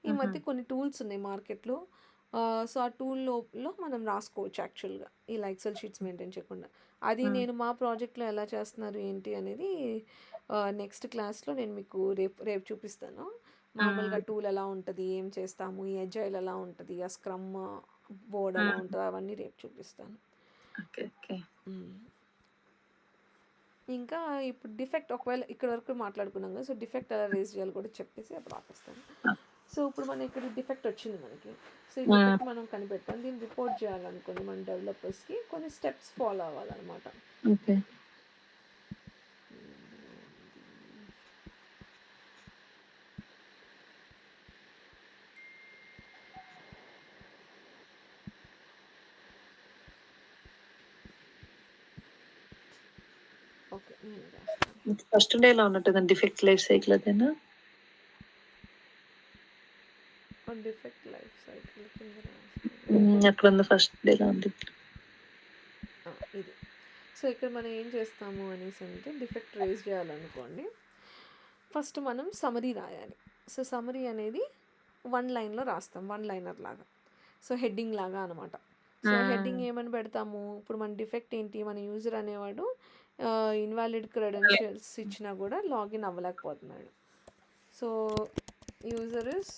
[SPEAKER 1] ఈ
[SPEAKER 2] హుహు.
[SPEAKER 1] మధ్య కొన్ని టూల్స్ ఉన్నాయి మార్కెట్‌లో. సో, ఆ టూల్‌లో మనం రాసుకోవచ్చు యాక్చువల్‌గా. ఇలా ఎక్సెల్ షీట్స్ మెయింటైన్ చేయకుండా. అది
[SPEAKER 2] హ్మ్.
[SPEAKER 1] నేను మా ప్రాజెక్ట్‌లో ఎలా చేస్తున్నారు ఏంటి అనేది నెక్స్ట్ క్లాస్‌లో నేను మీకు రేపు రేపు చూపిస్తాను. మామూలుగా
[SPEAKER 2] హ్మ్.
[SPEAKER 1] టూల్ ఎలా ఉంటది? ఏం చేస్తాము? ఈ ఎజైల్ ఎలా ఉంటది? ఆ స్క్రమ్ బోర్డ్ ఎలా
[SPEAKER 2] హ్మ్.
[SPEAKER 1] ఉంటదో అవన్నీ రేపు చూపిస్తాను.
[SPEAKER 2] ఓకే. ఓకే.
[SPEAKER 1] హ్మ్. ఇంకా ఇప్పుడు డిఫెక్ట్ ఒకవేళ ఇక్కడి వరకు మాట్లాడుకున్నాం కదా! సో, డిఫెక్ట్ ఎలా రైజ్ చేయాలో కూడా చెప్పేసి అప్పుడు ఆపేస్తాను.
[SPEAKER 2] ఆ!
[SPEAKER 1] సో, ఇప్పుడు మనం ఇక్కడ డిఫెక్ట్ వచ్చింది మనకి. సో, ఈ
[SPEAKER 2] హ్మ్.
[SPEAKER 1] డిఫెక్ట్ మనం కనిపెట్టాం. దీన్ని రిపోర్ట్ చేయాలనుకోండి మన డెవలపర్స్‌కి కొన్ని స్టెప్స్ ఫాలో అవ్వాలనమాట.
[SPEAKER 2] ఓకే.
[SPEAKER 1] ఓకే. నేను రాస్తాను.
[SPEAKER 2] ఫస్ట్ డేలో ఉన్నట్టుందండి డిఫెక్ట్ లైఫ్ సైకిల్ అదేనా?
[SPEAKER 1] డిఫెక్ట్ లైఫ్ సైకిల్ కింద రాస్తాను.
[SPEAKER 2] అక్కడుంది ఫస్ట్ డేలో ఉంది.
[SPEAKER 1] ఇది. సో, ఇక్కడ మనం ఏం చేస్తాము అనేసంటే డిఫెక్ట్ రైజ్ చేయాలనుకోండి. ఫస్ట్ మనం సమరీ రాయాలి. సో, సమరీ అనేది 1 లైన్‌లో రాస్తాం. 1 లైనర్ లాగా. సో, హెడ్డింగ్ లాగా అనమాట. సో, హెడ్డింగ్ ఏమని పెడతాము? ఇప్పుడు మన డిఫెక్ట్ ఏంటి? మన యూజర్ అనేవాడు ఇన్వాలిడ్ క్రెడెన్షియల్స్ ఇచ్చినా కూడా లాగిన్ అవ్వలేకపోతున్నాడు. So, user is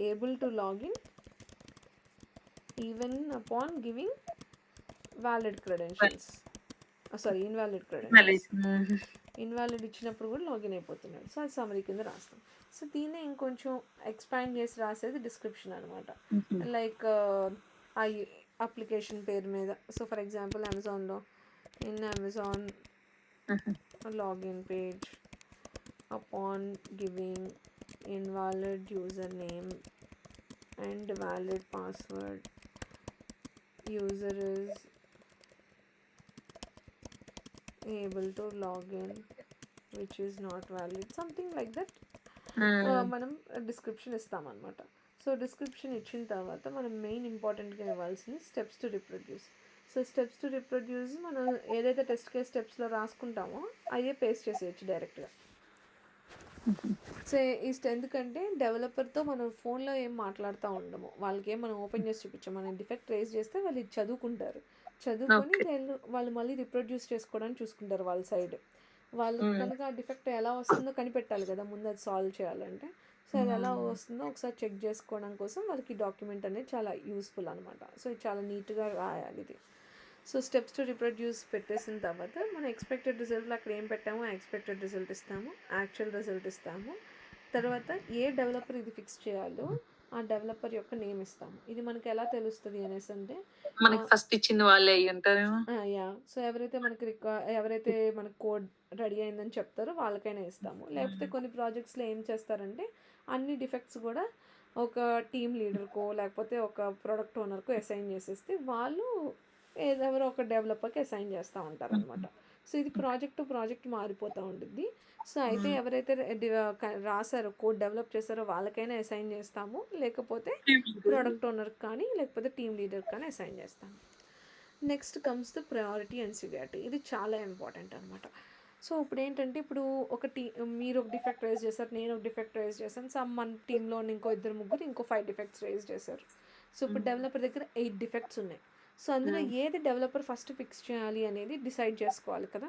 [SPEAKER 1] able to login even upon giving valid credentials. Sorry, invalid credentials. Invalid ఇచ్చినప్పుడు కూడా లాగిన్ అయిపోతున్నాడు. సో, అది సమరీ కింద రాస్తాం. సో, దీన్నే ఇంకొంచెం ఎక్స్పాండ్ చేసి రాసేది డిస్క్రిప్షన్ అనమాట. లైక్ ఆ అప్లికేషన్ పేరు మీద. సో, ఫర్ ఎగ్జాంపుల్ అమెజాన్లో in Amazon login page upon giving invalid username and valid password, user is able to log in which is not valid, something like that. మనం description ఇస్తామన్నమాట. So, description ఇచ్చిన తర్వాత మనం main ఇంపార్టెంట్గా ఇవ్వాల్సింది steps to reproduce. So, steps to reproduce మనం ఏదైతే test case స్టెప్స్లో రాసుకుంటామో అయ్యే paste చేసేయచ్చు డైరెక్ట్గా. సో, ఎందుకంటే డెవలపర్తో మనం ఫోన్లో ఏం మాట్లాడుతూ ఉండము. వాళ్ళకేం మనం ఓపెన్ చేసి చూపించాం. మనం డిఫెక్ట్ రేజ్ చేస్తే వాళ్ళు ఇది చదువుకుంటారు. చదువుకొని
[SPEAKER 2] ఓకే.
[SPEAKER 1] వాళ్ళు మళ్ళీ రిప్రొడ్యూస్ చేసుకోవడానికి చూసుకుంటారు వాళ్ళ సైడ్. వాళ్ళు కనుక ఆ డిఫెక్ట్ ఎలా వస్తుందో కనిపెట్టాలి కదా ముందు అది సాల్వ్ చేయాలంటే. సో, అది ఎలా వస్తుందో ఒకసారి చెక్ చేసుకోవడం కోసం వాళ్ళకి డాక్యుమెంట్ అనేది చాలా యూస్ఫుల్ అనమాట. సో, ఇది చాలా నీట్గా రాయాలి ఇది. సో, స్టెప్స్ టు రిప్రొడ్యూస్ పెట్టేసిన తర్వాత మనం ఎక్స్పెక్టెడ్ రిజల్ట్లో అక్కడ ఏం పెట్టామో ఆ ఎక్స్పెక్టెడ్ రిజల్ట్ ఇస్తాము, యాక్చువల్ రిజల్ట్ ఇస్తాము. తర్వాత ఏ డెవలపర్ ఇది ఫిక్స్ చేయాలో ఆ డెవలపర్ యొక్క నేమ్ ఇస్తాము. ఇది మనకి ఎలా తెలుస్తుంది అనేసి అంటే
[SPEAKER 2] మనకి ఫస్ట్ ఇచ్చింది వాళ్ళే అయ్యుంటారేమో.
[SPEAKER 1] యా. సో, ఎవరైతే మనకు కోడ్ రెడీ అయిందని చెప్తారో వాళ్ళకైనా ఇస్తాము. లేకపోతే కొన్ని ప్రాజెక్ట్స్లో ఏం చేస్తారంటే అన్ని డిఫెక్ట్స్ కూడా ఒక టీమ్ లీడర్కో లేకపోతే ఒక ప్రొడక్ట్ ఓనర్కో అసైన్ చేసేస్తే వాళ్ళు ఎవరో ఒక డెవలపర్కి అసైన్ చేస్తూ ఉంటారనమాట. సో, ఇది ప్రాజెక్ట్ టు ప్రాజెక్ట్ మారిపోతూ ఉంటుంది. సో, అయితే ఎవరైతే రాసారో కోడ్ డెవలప్ చేశారో వాళ్ళకైనా అసైన్ చేస్తాము, లేకపోతే ప్రొడక్ట్ ఓనర్కి కానీ లేకపోతే టీమ్ లీడర్కి కానీ అసైన్ చేస్తాము. Next comes the priority and severity. ఇది చాలా ఇంపార్టెంట్ అనమాట. సో, ఇప్పుడు ఏంటంటే ఇప్పుడు మీరు ఒక డిఫెక్ట్ రైజ్ చేశారు, నేను ఒక డిఫెక్ట్ రైజ్ చేశాను. మన టీంలో ఇంకో ఇద్దరు ముగ్గురు ఇంకో 5 డిఫెక్ట్స్ రైజ్ చేశారు. సో, ఇప్పుడు డెవలపర్ దగ్గర 8 డిఫెక్ట్స్ ఉన్నాయి. సో, అందులో ఏది డెవలపర్ ఫస్ట్ ఫిక్స్ చేయాలి అనేది డిసైడ్ చేసుకోవాలి కదా.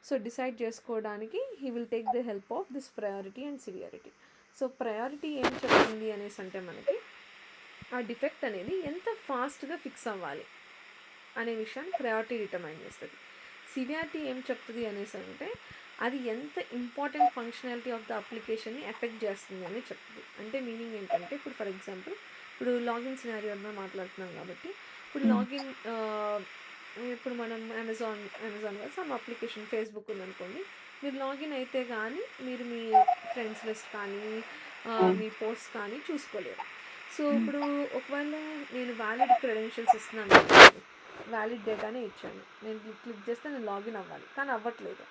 [SPEAKER 1] సో, డిసైడ్ చేసుకోవడానికి he will take the help of this priority and severity. So, priority ఏం చెప్తుంది అనేసి అంటే మనకి ఆ డిఫెక్ట్ అనేది ఎంత ఫాస్ట్గా ఫిక్స్ అవ్వాలి అనే విషయాన్ని ప్రయారిటీ డిటర్మైన్ చేస్తుంది. సివియారిటీ ఏం చెప్తుంది అనేసి అంటే అది ఎంత ఇంపార్టెంట్ ఫంక్షనాలిటీ ఆఫ్ ద అప్లికేషన్ని ఎఫెక్ట్ చేస్తుంది అని చెప్తుంది. అంటే మీనింగ్ ఏంటంటే ఇప్పుడు ఫర్ ఎగ్జాంపుల్ ఇప్పుడు లాగిన్ సినారియోలో మాట్లాడుతున్నాం కాబట్టి ఇప్పుడు లాగిన్ ఇప్పుడు మనం అమెజాన్ సమ్ అప్లికేషన్ ఫేస్బుక్ ఉందనుకోండి, మీరు లాగిన్ అయితే కానీ మీరు మీ ఫ్రెండ్స్ లిస్ట్ కానీ మీ పోస్ట్ కానీ చూసుకోలేరు. సో, ఇప్పుడు ఒకవేళ నేను వ్యాలిడ్ క్రెడెన్షియల్స్ ఇస్తున్నాను అనుకోండి, వ్యాలిడ్ డేటానే ఇచ్చాను, నేను క్లిక్ చేస్తే నేను లాగిన్ అవ్వాలి కానీ అవ్వట్లేదు.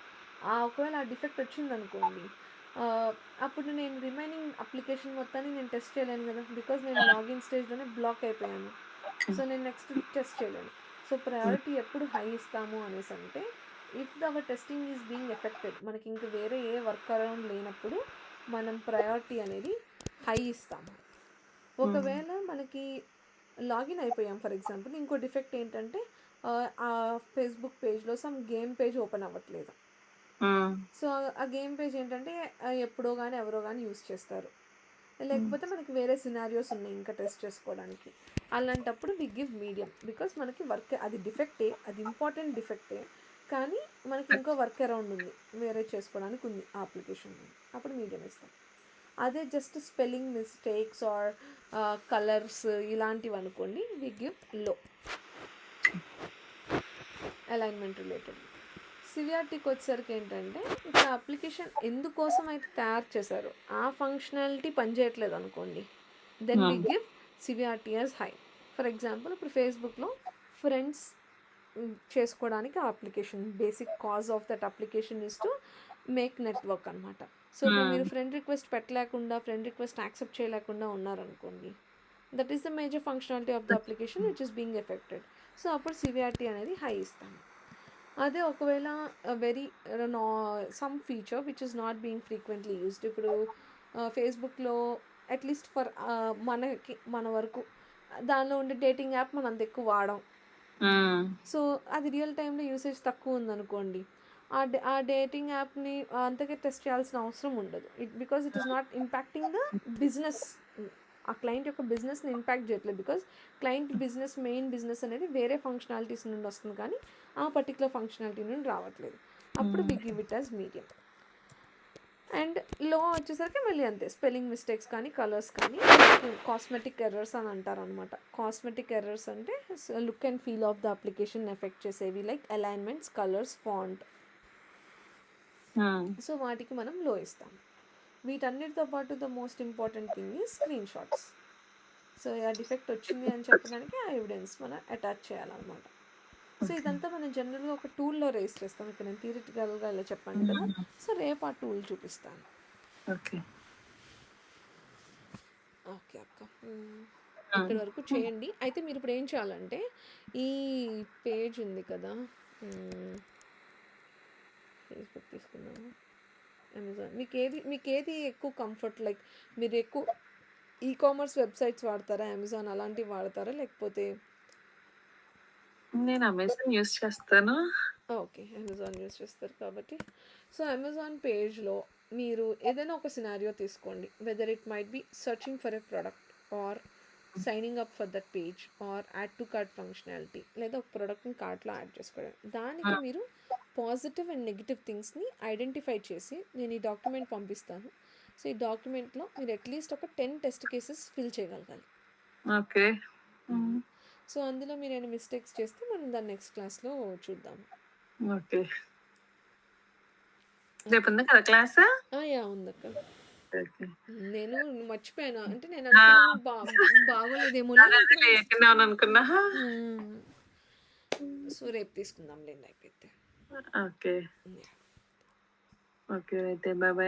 [SPEAKER 1] ఒకవేళ ఆ డిఫెక్ట్ వచ్చిందనుకోండి, అప్పుడు నేను రిమైనింగ్ అప్లికేషన్ మొత్తాన్ని నేను టెస్ట్ చేయలేను కదా, బికాజ్ నేను లాగిన్ స్టేజ్లోనే బ్లాక్ అయిపోయాను. సో, నేను నెక్స్ట్ టెస్ట్ చేయలేను. సో, ప్రయారిటీ ఎప్పుడు హై ఇస్తాము అనేసి అంటే if hour testing is being affected, మనకి ఇంక వేరే ఏ వర్క్ అరౌండ్ లేనప్పుడు మనం ప్రయారిటీ అనేది హై ఇస్తాము. ఒకవేళ మనకి లాగిన్ అయిపోయాం ఫర్ ఎగ్జాంపుల్, ఇంకో డిఫెక్ట్ ఏంటంటే ఆ ఫేస్బుక్ పేజ్లో సమ్ గేమ్ పేజ్ ఓపెన్ అవ్వట్లేదు. సో ఆ గేమ్ పేజ్ ఏంటంటే ఎప్పుడో కానీ ఎవరో కానీ యూస్ చేస్తారు, లేకపోతే మనకి వేరే సినారియోస్ ఉన్నాయి ఇంకా టెస్ట్ చేసుకోవడానికి. అలాంటప్పుడు వి గివ్ మీడియం, బికాస్ మనకి వర్క్ అది డిఫెక్టే, అది ఇంపార్టెంట్ డిఫెక్టే, కానీ మనకి ఇంకో వర్క్ అరౌండ్ ఉంది, వేరే చేసుకోవడానికి ఉంది ఆ అప్లికేషన్, అప్పుడు మీడియం ఇస్తాం. అదే just spelling mistakes or colours ఇలాంటివి అనుకోండి, we give low. Alignment related. సివిఆర్టీకి వచ్చేసరికి ఏంటంటే ఇక్కడ అప్లికేషన్ ఎందుకోసం అయితే తయారు చేశారో ఆ ఫంక్షనాలిటీ పనిచేయట్లేదు అనుకోండి, then we give CVRT as high. For example ఇప్పుడు ఫేస్బుక్లో ఫ్రెండ్స్ చేసుకోవడానికి ఆ application, basic cause of that application is to make network అనమాట. సో ఇప్పుడు మీరు ఫ్రెండ్ రిక్వెస్ట్ పెట్టలేకుండా, ఫ్రెండ్ రిక్వెస్ట్ యాక్సెప్ట్ చేయలేకుండా ఉన్నారనుకోండి, that is the major functionality of the application which is being affected. So అప్పుడు సివిఆర్టీ అనేది హై ఇస్తాము. అదే ఒకవేళ very some feature which is not being frequently used, ఇప్పుడు ఫేస్బుక్లో అట్లీస్ట్ ఫర్ మన వరకు దానిలో ఉండే డేటింగ్ యాప్ మనం అంత ఎక్కువ వాడం. సో అది రియల్ టైంలో యూసేజ్ తక్కువ ఉందనుకోండి, ఆ డేటింగ్ యాప్ని అంతగా టెస్ట్ చేయాల్సిన అవసరం ఉండదు, because it is not impacting the business. ఆ క్లయింట్ యొక్క బిజినెస్ని ఇంపాక్ట్ చేయట్లేదు, because client business, main business అనేది వేరే ఫంక్షనాలిటీస్ నుండి వస్తుంది, కానీ ఆ పర్టికులర్ ఫంక్షనాలిటీ నుండి రావట్లేదు. అప్పుడు we give it as medium. And low వచ్చేసరికి మళ్ళీ అంతే, స్పెల్లింగ్ మిస్టేక్స్ కానీ కలర్స్ కానీ, కాస్మెటిక్ ఎర్రర్స్ అని అంటారు అనమాట. కాస్మెటిక్ ఎర్రర్స్ అంటే look and feel of the application effect చేసేవి, like alignments, colours, font. So వాటికి మనం లో ఇస్తాం. వీటన్నిటితో పాటు ద మోస్ట్ ఇంపార్టెంట్ థింగ్ ఈ స్క్రీన్ షాట్స్. సో ఆ డిఫెక్ట్ వచ్చింది అని చెప్పడానికి ఆ ఎవిడెన్స్ మనం అటాచ్ చేయాలన్నమాట. సో ఇదంతా మనం జనరల్గా ఒక టూల్లో రేస్ చేస్తాం. ఇక్కడ నేను థియరిటికల్గా ఇలా చెప్పాను కదా, సో రేపు ఆ టూల్ చూపిస్తాను.
[SPEAKER 2] ఓకే
[SPEAKER 1] ఓకే అక్క, ఇక్కడి వరకు చేయండి. అయితే మీరు ఇప్పుడు ఏం చేయాలంటే, ఈ పేజ్ ఉంది కదా, ఫేస్బుక్ తీసుకున్నాము, అమెజాన్, మీకు ఏది ఎక్కువ కంఫర్ట్, లైక్ మీరు ఎక్కువ ఈ కామర్స్ వెబ్సైట్స్ వాడతారా, అమెజాన్ అలాంటివి వాడతారా, లేకపోతే?
[SPEAKER 2] నేను అమెజాన్ యూస్ చేస్తాను.
[SPEAKER 1] ఓకే, అమెజాన్ యూస్ చేస్తారు కాబట్టి, సో అమెజాన్ పేజ్లో మీరు ఏదైనా ఒక సినారియో తీసుకోండి, whether it might be searching for a product or signing up for that page or add to cart functionality, లేదా ఒక ప్రోడక్ట్ని కార్ట్లో యాడ్ చేసుకోవడం. దానికి మీరు పాజిటివ్ అండ్ నెగిటివ్ థింగ్స్ని ఐడెంటిఫై చేసి నేను ఈ డాక్యుమెంట్ పంపిస్తాను. సో ఈ డాక్యుమెంట్లో మీరు అట్లీస్ట్ ఒక 10 టెస్ట్ కేసెస్ ఫిల్ చేయగలగాలి.
[SPEAKER 2] ఓకే.
[SPEAKER 1] సో అందులో మీరు ఏమైనా మిస్టేక్స్ చేస్తే మనం దాన్ని నెక్స్ట్ క్లాస్లో చూద్దాం.
[SPEAKER 2] ఓకే, రేపు ఉంది కదా క్లాస్?
[SPEAKER 1] యా ఉందక్క.
[SPEAKER 2] ఓకే.
[SPEAKER 1] నేను మర్చిపోయాను, అంటే నేను అనుకున్నాను బాగోలేదేమో
[SPEAKER 2] అనుకున్నా.
[SPEAKER 1] సో రేపు తీసుకుందాం లేండి అయిపోతే.
[SPEAKER 2] ఓకే ఓకే, అయితే బాయ్ బాయ్.